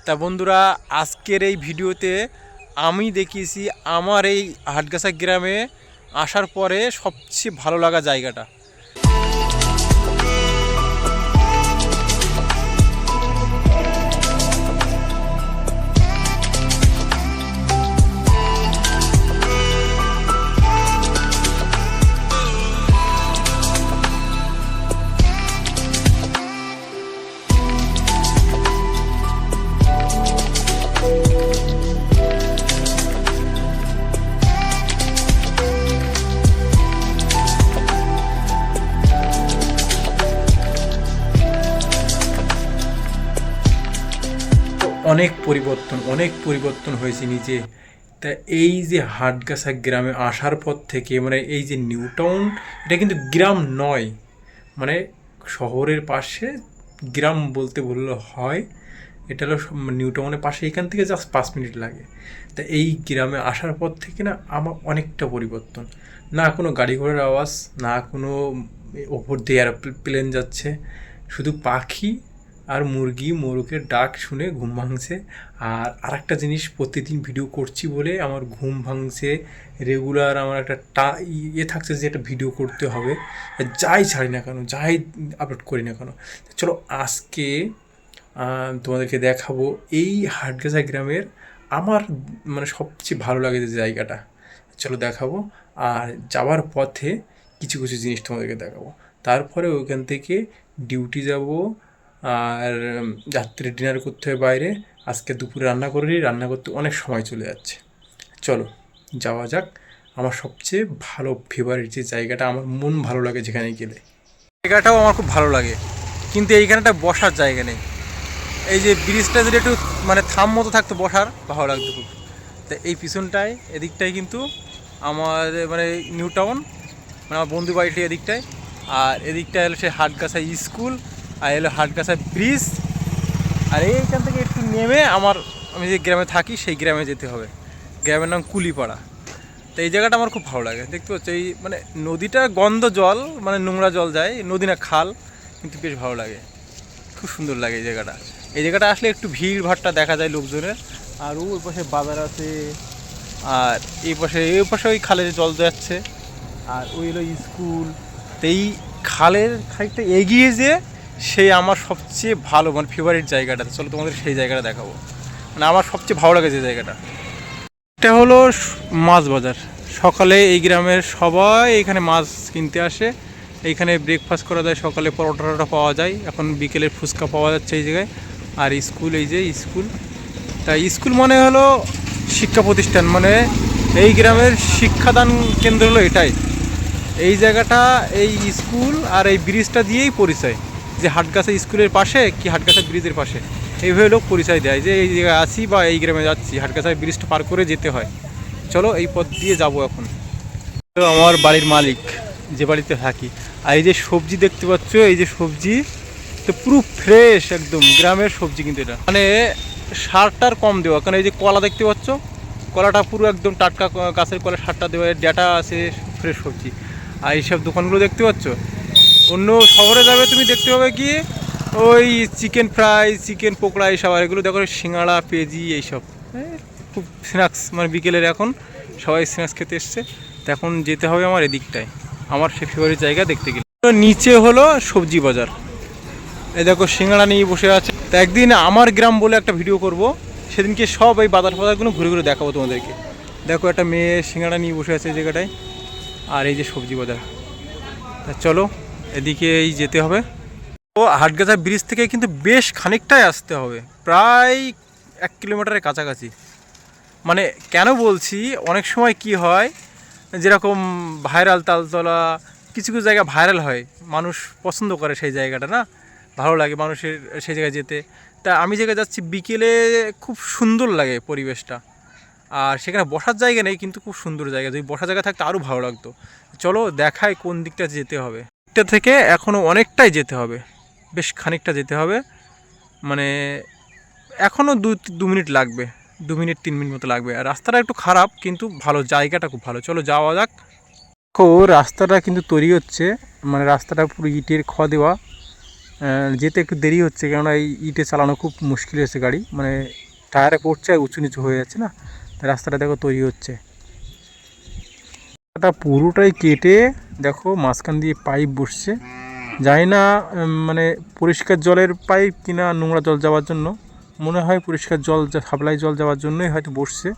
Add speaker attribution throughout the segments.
Speaker 1: তা বন্ধুরা, আজকের এই ভিডিওতে আমি দেখিয়েছি আমার এই হাটগাছা গ্রামে আসার পরে সবচেয়ে ভালো লাগা জায়গাটা। অনেক পরিবর্তন হয়েছে নিজে। তা এই যে হাটগাছা গ্রামে আসার পর থেকে মানে এই যে নিউ টাউন, এটা কিন্তু গ্রাম নয়, মানে শহরের পাশে গ্রাম বলতে বললে হয়। এটা হলো নিউ টাউনের পাশে, এখান থেকে জাস্ট 5 মিনিট লাগে। তা এই গ্রামে আসার পর থেকে না আমার অনেকটা পরিবর্তন। না কোনো গাড়ি ঘোড়ার আওয়াজ, না কোনো ওপর দিয়ে এরোপ্লেন যাচ্ছে, শুধু পাখি আর মুরগি মোরগের ডাক শুনে ঘুম ভাঙছে। আর আরেকটা জিনিস, প্রতিদিন ভিডিও করছি বলে আমার ঘুম ভাঙছে, রেগুলার আমার একটা থাকছে যে একটা ভিডিও করতে হবে, যাই ছাড়ি না কেন, যাই আপলোড করি না কেন। চলো আজকে তোমাদেরকে দেখাবো এই হাটগাছা গ্রামের আমার মানে সবচেয়ে ভালো লাগে যে জায়গাটা। চলো দেখাবো। আর যাওয়ার পথে কিছু কিছু জিনিস তোমাদেরকে দেখাবো। তারপরে ওইখান থেকে ডিউটি যাব, আর রাত্রে ডিনার করতে হবে বাইরে। আজকে দুপুরে রান্না করতে অনেক সময় চলে যাচ্ছে। চলো যাওয়া যাক। আমার সবচেয়ে ভালো ফেভারিট যে জায়গাটা, আমার মন ভালো লাগে যেখানে গেলে, জায়গাটাও আমার খুব ভালো লাগে, কিন্তু এইখানেটা বসার জায়গা নেই। এই যে ব্রিজটা যদি একটু মানে থাম মতো থাকতো বসার, ভালো লাগতো খুব। তা এই পিছনটায় এদিকটায় কিন্তু আমার মানে নিউ টাউন, মানে আমার বন্ধু বাড়িটি এদিকটায়, আর এদিকটায় হলো সে হাটগাছা স্কুল, আর এলো হাটগাছা ব্রিজ। আর এইখান থেকে একটু নেমে আমি যে গ্রামে থাকি সেই গ্রামে যেতে হবে। গ্রামের নাম কুলিপাড়া। তো এই জায়গাটা আমার খুব ভালো লাগে। দেখতে পাচ্ছ এই মানে নদীটা গন্ধ জল, মানে নোংরা জল যায়, নদী না খাল, কিন্তু বেশ ভালো লাগে, খুব সুন্দর লাগে এই জায়গাটা। এই জায়গাটা আসলে একটু ভিড় ভাট্টা দেখা যায় লোকজনের। আর ওই পাশে বাজার আছে, আর এই পাশে ওই খালের জল যাচ্ছে, আর ওই হলো স্কুল। তো এই খালের খানিকটা এগিয়ে যে সেই আমার সবচেয়ে ভালো মানে ফেভারিট জায়গাটা। চলো তোমাদের সেই জায়গাটা দেখাবো, মানে আমার সবচেয়ে ভালো লাগে যে জায়গাটা। এটা হলো মাছ বাজার। সকালে এই গ্রামের সবাই এখানে মাছ কিনতে আসে। এইখানে ব্রেকফাস্ট করা যায়, সকালে পরোটা পাওয়া যায়, এখন বিকেলের ফুচকা পাওয়া যাচ্ছে এই জায়গায়। আর স্কুল, এই যে স্কুল, তাই স্কুল মানে হলো শিক্ষা প্রতিষ্ঠান, মানে এই গ্রামের শিক্ষাদান কেন্দ্র হলো এটাই। এই জায়গাটা, এই স্কুল আর এই ব্রিজটা দিয়েই পরিচয়, যে হাটগাছা স্কুলের পাশে কি হাটগাছা ব্রিজের পাশে, এইভাবে লোক পরিচয় দেয় যে এই জায়গায় আছি বা এই গ্রামে যাচ্ছি। হাটগাছা ব্রিজটা পার করে যেতে হয়। চলো এই পথ দিয়ে যাব এখন। আমার বাড়ির মালিক, যে বাড়িতে থাকি। আর এই যে সবজি দেখতে পাচ্ছ, এই যে সবজি তো পুরো ফ্রেশ, একদম গ্রামের সবজি, কিন্তু এটা মানে সারটার কম দেওয়া। কারণ এই যে কলা দেখতে পাচ্ছ, কলাটা পুরো একদম টাটকা গাছের কলা, সারটা দেওয়া, ডেটা আছে, ফ্রেশ সবজি। আর এইসব দোকানগুলো দেখতে পাচ্ছ, অন্য শহরে যাবে তুমি দেখতে পাবে কি ওই চিকেন ফ্রাই, চিকেন পকোড়া এইসব, আর এগুলো দেখো সিঙ্গাড়া, পেঁয়াজি এইসব, খুব স্ন্যাক্স, মানে বিকেলের এখন সবাই স্ন্যাক্স খেতে এসছে। তো এখন যেতে হবে আমার এদিকটায়, আমার সে ফেভারিট জায়গা দেখতে গেলে। নিচে হলো সবজি বাজার, এই দেখো সিঙ্গাড়া নিয়ে বসে আছে। তা একদিন আমার গ্রাম বলে একটা ভিডিও করব, সেদিনকে সব এই বাজারগুলো ঘুরে ঘুরে দেখাবো তোমাদেরকে। দেখো একটা মেয়ে সিঙ্গাড়া নিয়ে বসে আছে এই জায়গাটায়, আর এই যে সবজি বাজার। তা চলো এদিকে এই যেতে হবে। ও হাটগাছা ব্রিজ থেকে কিন্তু বেশ খানিকটাই আসতে হবে, প্রায় 1 কিলোমিটারের কাছাকাছি। মানে কেন বলছি, অনেক সময় কি হয়, যেরকম ভাইরাল তালতলা, কিছু কিছু জায়গা ভাইরাল হয়, মানুষ পছন্দ করে সেই জায়গাটা, না ভালো লাগে মানুষের সেই জায়গায় যেতে। তা আমি জায়গায় যাচ্ছি বিকেলে, খুব সুন্দর লাগে পরিবেশটা। আর সেখানে বসার জায়গা নেই, কিন্তু খুব সুন্দর জায়গা, যদি বসার জায়গা থাকতো আরও ভালো লাগতো। চলো দেখাই কোন দিকটা যেতে হবে। দিকটা থেকে এখনও অনেকটাই যেতে হবে, বেশ খানিকটা যেতে হবে, মানে এখনও 2 মিনিট লাগবে, 2 মিনিট 3 মিনিট মতো লাগবে। আর রাস্তাটা একটু খারাপ, কিন্তু ভালো, জায়গাটা খুব ভালো। চলো যাওয়া যাক। দেখো রাস্তাটা কিন্তু তৈরি হচ্ছে, মানে রাস্তাটা পুরো ইটের খ দেওয়া, যেতে একটু দেরি হচ্ছে, কেননা এই ইটে চালানো খুব মুশকিল হয়েছে গাড়ি, মানে টায়ারে পড়ছে আর উঁচু নিচু হয়ে যাচ্ছে না, তাই রাস্তাটা দেখো তৈরি হচ্ছে। এটা পুরোটাই কেটে দেখো মাঝখান দিয়ে পাইপ বসছে, জানি না মানে পরিষ্কার জলের পাইপ কিনা নোংরা জল যাওয়ার জন্য, মনে হয় পরিষ্কার জল সাপ্লাই জল যাওয়ার জন্যই হয়তো বসছে,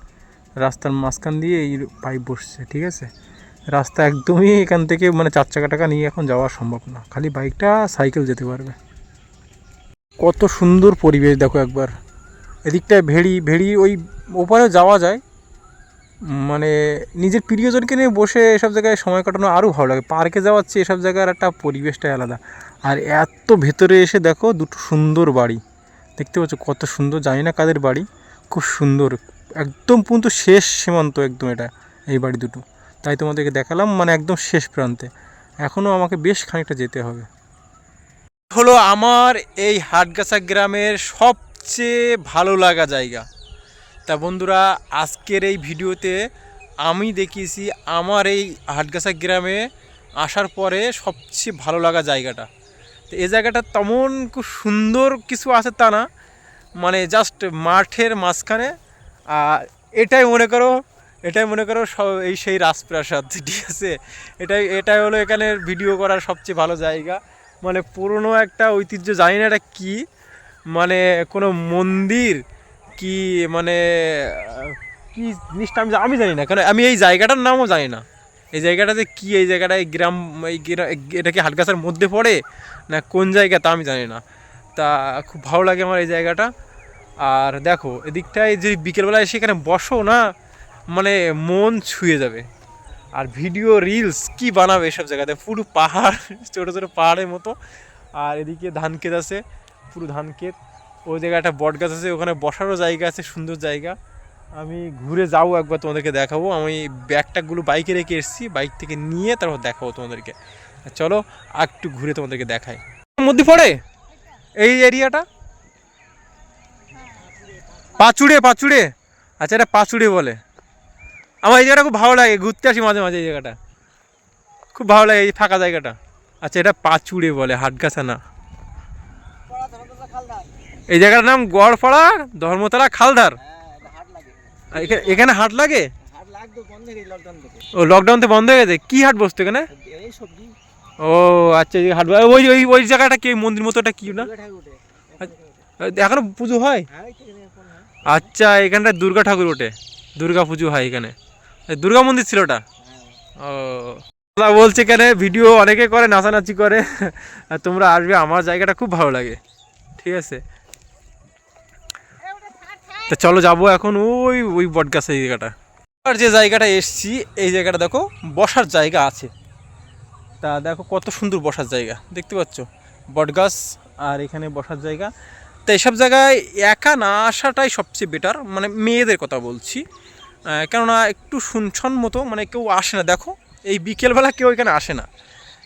Speaker 1: রাস্তার মাঝখান দিয়ে এই পাইপ বসছে। ঠিক আছে, রাস্তা একদমই এখান থেকে মানে 4 চাকা টাকা নিয়ে এখন যাওয়া সম্ভব না, খালি বাইকটা সাইকেল যেতে পারবে। কত সুন্দর পরিবেশ দেখো একবার, এদিকটায় ভেড়ি ভেড়ি ওই ওপারেও যাওয়া যায়, মানে নিজের প্রিয়জনকে নিয়ে বসে এসব জায়গায় সময় কাটানো আরও ভালো লাগে। পার্কে যাওয়ার চেয়ে এসব জায়গার একটা পরিবেশটাই আলাদা। আর এত ভেতরে এসে দেখো দুটো সুন্দর বাড়ি দেখতে পাচ্ছ, কত সুন্দর, জানি না কাদের বাড়ি, খুব সুন্দর, একদম কিন্তু শেষ সীমান্ত একদম এটা, এই বাড়ি দুটো, তাই তোমাদেরকে দেখালাম, মানে একদম শেষ প্রান্তে, এখনও আমাকে বেশ খানিকটা যেতে হবে। হলো আমার এই হাটগাছা গ্রামের সবচেয়ে ভালো লাগা জায়গা। তা বন্ধুরা, আজকের এই ভিডিওতে আমি দেখিয়েছি আমার এই হাটগাছা গ্রামে আসার পরে সবচেয়ে ভালো লাগা জায়গাটা। তো এই জায়গাটা তেমন খুব সুন্দর কিছু আছে তা না, মানে জাস্ট মাঠের মাঝখানে, আর এটাই মনে করো এই সেই রাজপ্রাসাদ। ঠিক আছে, এটাই হলো এখানের ভিডিও করার সবচেয়ে ভালো জায়গা। মানে পুরনো একটা ঐতিহ্য, জানি না এটা কী, মানে কোনো মন্দির কি, মানে কি জিনিসটা আমি জানি না, কারণ আমি এই জায়গাটার নামও জানি না। এই জায়গাটাতে কি, এই জায়গাটা এই গ্রাম, এটা কি হাটগাছার মধ্যে পড়ে না কোন জায়গা তা আমি জানি না। তা খুব ভালো লাগে আমার এই জায়গাটা। আর দেখো এদিকটায় যদি বিকেলবেলা এসে এখানে বসো না, মানে মন ছুঁয়ে যাবে। আর ভিডিও রিলস কি বানাবে এসব জায়গাতে, পুরো পাহাড়, ছোটো ছোটো পাহাড়ের মতো, আর এদিকে ধান ক্ষেত আছে, পুরো ধান ক্ষেত, ওই জায়গায় একটা বট গাছ আছে, ওখানে বসারও জায়গা আছে, সুন্দর জায়গা। আমি ঘুরে যাবো একবার, তোমাদেরকে দেখাবো। আমি ব্যাগটাগুলো বাইকে রেখে এসেছি, বাইক থেকে নিয়ে তারপর দেখাবো তোমাদেরকে। চলো আর একটু ঘুরে তোমাদেরকে দেখাই। মধ্যে পড়ে এই এরিয়াটা পাচুড়ে, আচ্ছা এটা পাচুড়ে বলে। আমার এই জায়গাটা খুব ভালো লাগে, ঘুরতে আসি মাঝে মাঝে, এই জায়গাটা খুব ভালো লাগে, এই ফাঁকা জায়গাটা। আচ্ছা এটা পাচুড়ে বলে, হাটগাছা না। এই জায়গাটার নাম গড়পাড়া ধর্মতলা খালধার। এখানে হাট লাগে? ও লকডাউন থেকে বন্ধ হয়ে গেছে। কি হাট বসতো এখানে? ও আচ্ছা, হাট ওই ওই ওই জায়গাটা কি মন্দির মতো, ওটা কি না এখনো পুজো হয়? আচ্ছা, এখানটা দুর্গা ঠাকুর ওঠে, দুর্গা পুজো হয় এখানে, দুর্গা মন্দির ছিল ওটা। ও বলছে এখানে ভিডিও অনেকে করে, নাচানাচি করে, আর তোমরা আসবে, আমার জায়গাটা খুব ভালো লাগে। ঠিক আছে, তা চলো যাবো এখন ওই ওই বটগাছ এই জায়গাটা। আর যে জায়গাটা এসছি, এই জায়গাটা দেখো বসার জায়গা আছে। তা দেখো কত সুন্দর বসার জায়গা, দেখতে পাচ্ছ বটগাছ, আর এখানে বসার জায়গা। তো এইসব জায়গায় একা না আসাটাই সবচেয়ে বেটার, মানে মেয়েদের কথা বলছি, কেননা একটু শুনছন মতো, মানে কেউ আসে না। দেখো এই বিকেলবেলা কেউ এখানে আসে না।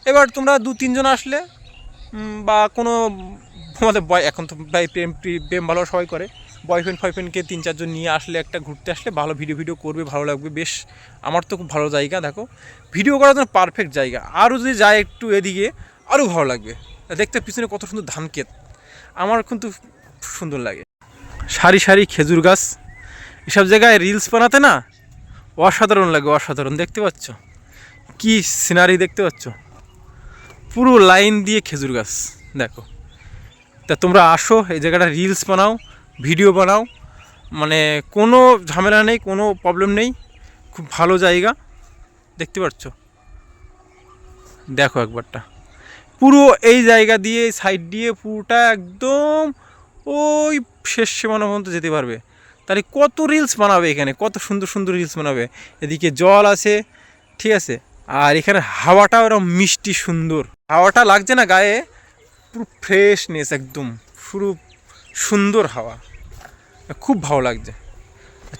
Speaker 1: এবার তোমরা 2-3 জন আসলে, বা কোনো আমাদের এখন তো প্রায় প্রেম ভালো সবাই করে, বয়ফ্রেন্ডকে 3-4 জন নিয়ে আসলে, একটা ঘুরতে আসলে ভালো ভিডিও করবে, ভালো লাগবে বেশ। আমার তো খুব ভালো জায়গা, দেখো ভিডিও করার জন্য পারফেক্ট জায়গা। আরও যদি যায় একটু এদিকে আরও ভালো লাগবে। দেখতে পিছনে কত সুন্দর ধান ক্ষেত, আমার কিন্তু সুন্দর লাগে। সারি সারি খেজুর গাছ, এসব জায়গায় রিলস বানাতে না অসাধারণ লাগে, অসাধারণ। দেখতে পাচ্ছ কি সিনারি, দেখতে পাচ্ছ পুরো লাইন দিয়ে খেজুর গাছ, দেখো। তা তোমরা আসো, এই জায়গাটা রিলস বানাও, ভিডিও বানাও, মানে কোনো ঝামেলা নেই, কোনো প্রবলেম নেই, খুব ভালো জায়গা। দেখতে পাচ্ছ, দেখো একবারটা, পুরো এই জায়গা দিয়ে সাইড দিয়ে পুরোটা একদম ওই শেষ সীমানা পর্যন্ত যেতে পারবে। তাহলে কত রিলস বানাবে এখানে, কত সুন্দর সুন্দর রিলস বানাবে। এদিকে জল আছে, ঠিক আছে, আর এখানে হাওয়াটাও এরকম মিষ্টি সুন্দর, হাওয়াটা লাগছে না গায়ে, পুরো ফ্রেশনেস একদম, পুরো সুন্দর হাওয়া, খুব ভালো লাগছে।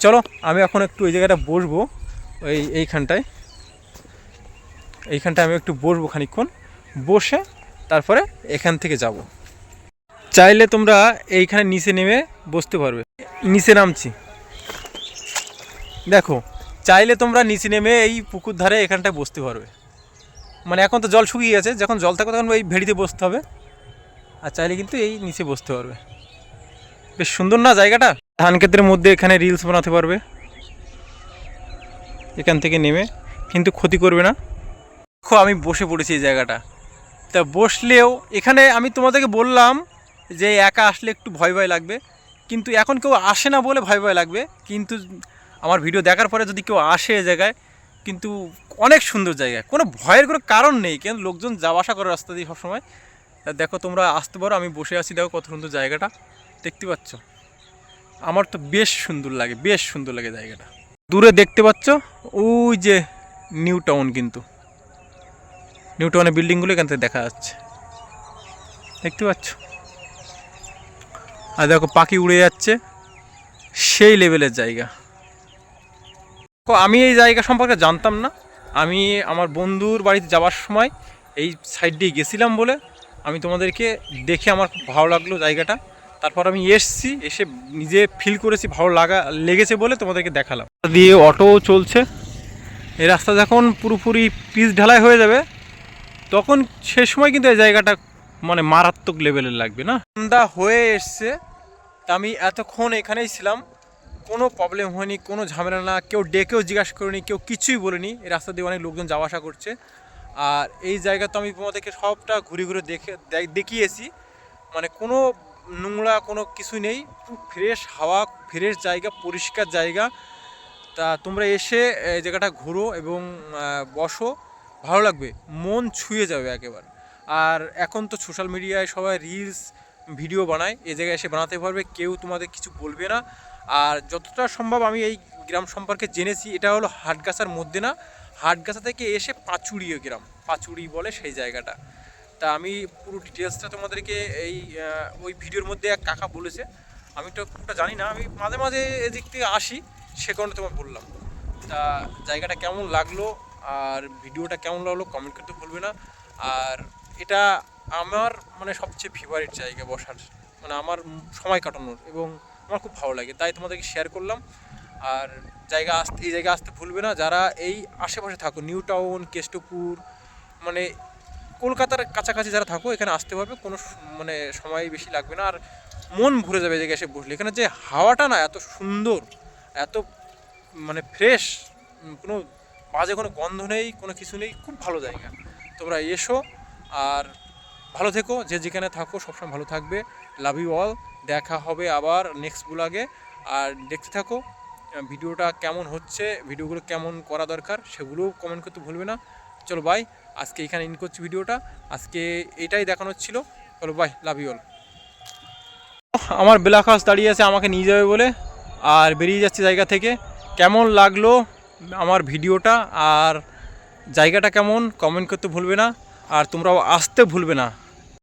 Speaker 1: চলো আমি এখন একটু ওই জায়গাটা বসবো, এইখানটায় আমি একটু বসবো খানিকক্ষণ, বসে তারপরে এখান থেকে যাব। চাইলে তোমরা এইখানে নিচে নেমে বসতে পারবে, নিচে নামছি দেখো, চাইলে তোমরা নিচে নেমে এই পুকুর ধারে এখানটায় বসতে পারবে। মানে এখন তো জল শুকিয়ে গেছে, যখন জল থাকবে তখন ওই ভেড়িতে বসতে হবে। আর চাইলে কিন্তু এই নিচে বসতে পারবে। বেশ সুন্দর না জায়গাটা? ধান ক্ষেতের মধ্যে এখানে রিলস বানাতে পারবে এখান থেকে নেমে, কিন্তু ক্ষতি করবে না। দেখো আমি বসে পড়েছি এই জায়গাটা, তা বসলেও এখানে আমি তোমাদেরকে বললাম যে একা আসলে একটু ভয় ভয় লাগবে, কিন্তু এখন কেউ আসে না বলে ভয় ভয় লাগবে। কিন্তু আমার ভিডিও দেখার পরে যদি কেউ আসে এই জায়গায়, কিন্তু অনেক সুন্দর জায়গা, কোনো ভয়ের কোনো কারণ নেই, কেন লোকজন যাওয়া আসা করে রাস্তা দিয়ে সবসময়। তা দেখো তোমরা আসতে পারো, আমি বসে আছি, দেখো কত সুন্দর জায়গাটা দেখতে পাচ্ছ। আমার তো বেশ সুন্দর লাগে, বেশ সুন্দর লাগে জায়গাটা। দূরে দেখতে পাচ্ছ ওই যে নিউ টাউন, কিন্তু নিউ টাউনের বিল্ডিংগুলো এখান থেকে দেখা যাচ্ছে, দেখতে পাচ্ছ। আর দেখো পাখি উড়ে যাচ্ছে, সেই লেভেলের জায়গা। আমি এই জায়গা সম্পর্কে জানতাম না, আমি আমার বন্ধুর বাড়িতে যাওয়ার সময় এই সাইড দিয়ে গেছিলাম বলে আমি তোমাদেরকে দেখে আমার খুব ভালো লাগলো জায়গাটা। তারপর আমি এসছি, এসে নিজে ফিল করেছি ভালো লেগেছে বলে তোমাদেরকে দেখালাম। দিয়ে অটো চলছে, এই রাস্তা যখন পুরোপুরি পিচ ঢালাই হয়ে যাবে তখন সে সময় কিন্তু এই জায়গাটা মানে মারাত্মক লেভেলের লাগবে না। সন্ধ্যা হয়ে এসছে, তা আমি এতক্ষণ এখানেই ছিলাম, কোনো প্রবলেম হয়নি, কোনো ঝামেলা না, কেউ ডেকেও জিজ্ঞাসা করেনি, কেউ কিছুই বলেনি। এই রাস্তা দিয়ে অনেক লোকজন যাওয়া আসা করছে। আর এই জায়গা তো আমি তোমাদেরকে সবটা ঘুরে ঘুরে দেখিয়েছি, মানে কোনো নোংরা কোনো কিছু নেই, খুব ফ্রেশ হাওয়া, ফ্রেশ জায়গা, পরিষ্কার জায়গা। তা তোমরা এসে এই জায়গাটা ঘুরো এবং বসো, ভালো লাগবে, মন ছুঁয়ে যাবে একেবারে। আর এখন তো সোশ্যাল মিডিয়ায় সবাই রিলস ভিডিও বানায়, এই জায়গায় এসে বানাতে পারবে, কেউ তোমাদের কিছু বলবে না। আর যতটা সম্ভব আমি এই গ্রাম সম্পর্কে জেনেছি, এটা হলো হাটগাছার মধ্যে না, হাটগাছা থেকে এসে পাচুড়িও গ্রাম, পাচুড়ি বলে সেই জায়গাটা। তা আমি পুরো ডিটেলসটা তোমাদেরকে এই ওই ভিডিওর মধ্যে এক কাকা বলেছে, আমি তো পুরোটা জানি না, আমি মাঝে মাঝে এদিক থেকে আসি, সে কারণে তোমার বললাম। তা জায়গাটা কেমন লাগলো আর ভিডিওটা কেমন লাগলো কমেন্ট করতে ভুলবে না। আর এটা আমার মানে সবচেয়ে ফেভারিট জায়গা বসার, মানে আমার সময় কাটানোর, এবং আমার খুব ভালো লাগে, তাই তোমাদেরকে শেয়ার করলাম। আর এই জায়গা আসতে ভুলবে না যারা এই আশেপাশে থাকো, নিউ টাউন, কেষ্টপুর, মানে কলকাতার কাছাকাছি যারা থাকো, এখানে আসতে পারবে, কোনো মানে সময় বেশি লাগবে না। আর মন ভরে যাবে এই জায়গায় এসে বসলে, এখানে যে হাওয়াটা না এত সুন্দর, এত মানে ফ্রেশ, কোনো বাজে কোনো গন্ধ নেই, কোনো কিছু নেই, খুব ভালো জায়গা। তোমরা এসো আর ভালো থেকো, যে যেখানে থাকো সবসময় ভালো থাকবে। লাভ ইউ অল, দেখা হবে আবার নেক্সট ব্লগে। আর দেখতে থাকো ভিডিওটা কেমন হচ্ছে, ভিডিওগুলো কেমন করা দরকার সেগুলোও কমেন্ট করতে ভুলবে না। চলো বাই, আজকে এখানে ইন করছি ভিডিওটা, আজকে এটাই দেখানোর ছিল। চলো বাই, লাভ ইউ অল। আমার ব্ল্যাক হাউস দাঁড়িয়ে আছে আমাকে নিয়ে যাবে বলে, আর বেরিয়ে যাচ্ছে জায়গা থেকে। কেমন লাগলো আমার ভিডিওটা আর জায়গাটা কেমন কমেন্ট করতে ভুলবে না, আর তোমরাও আসতে ভুলবে না।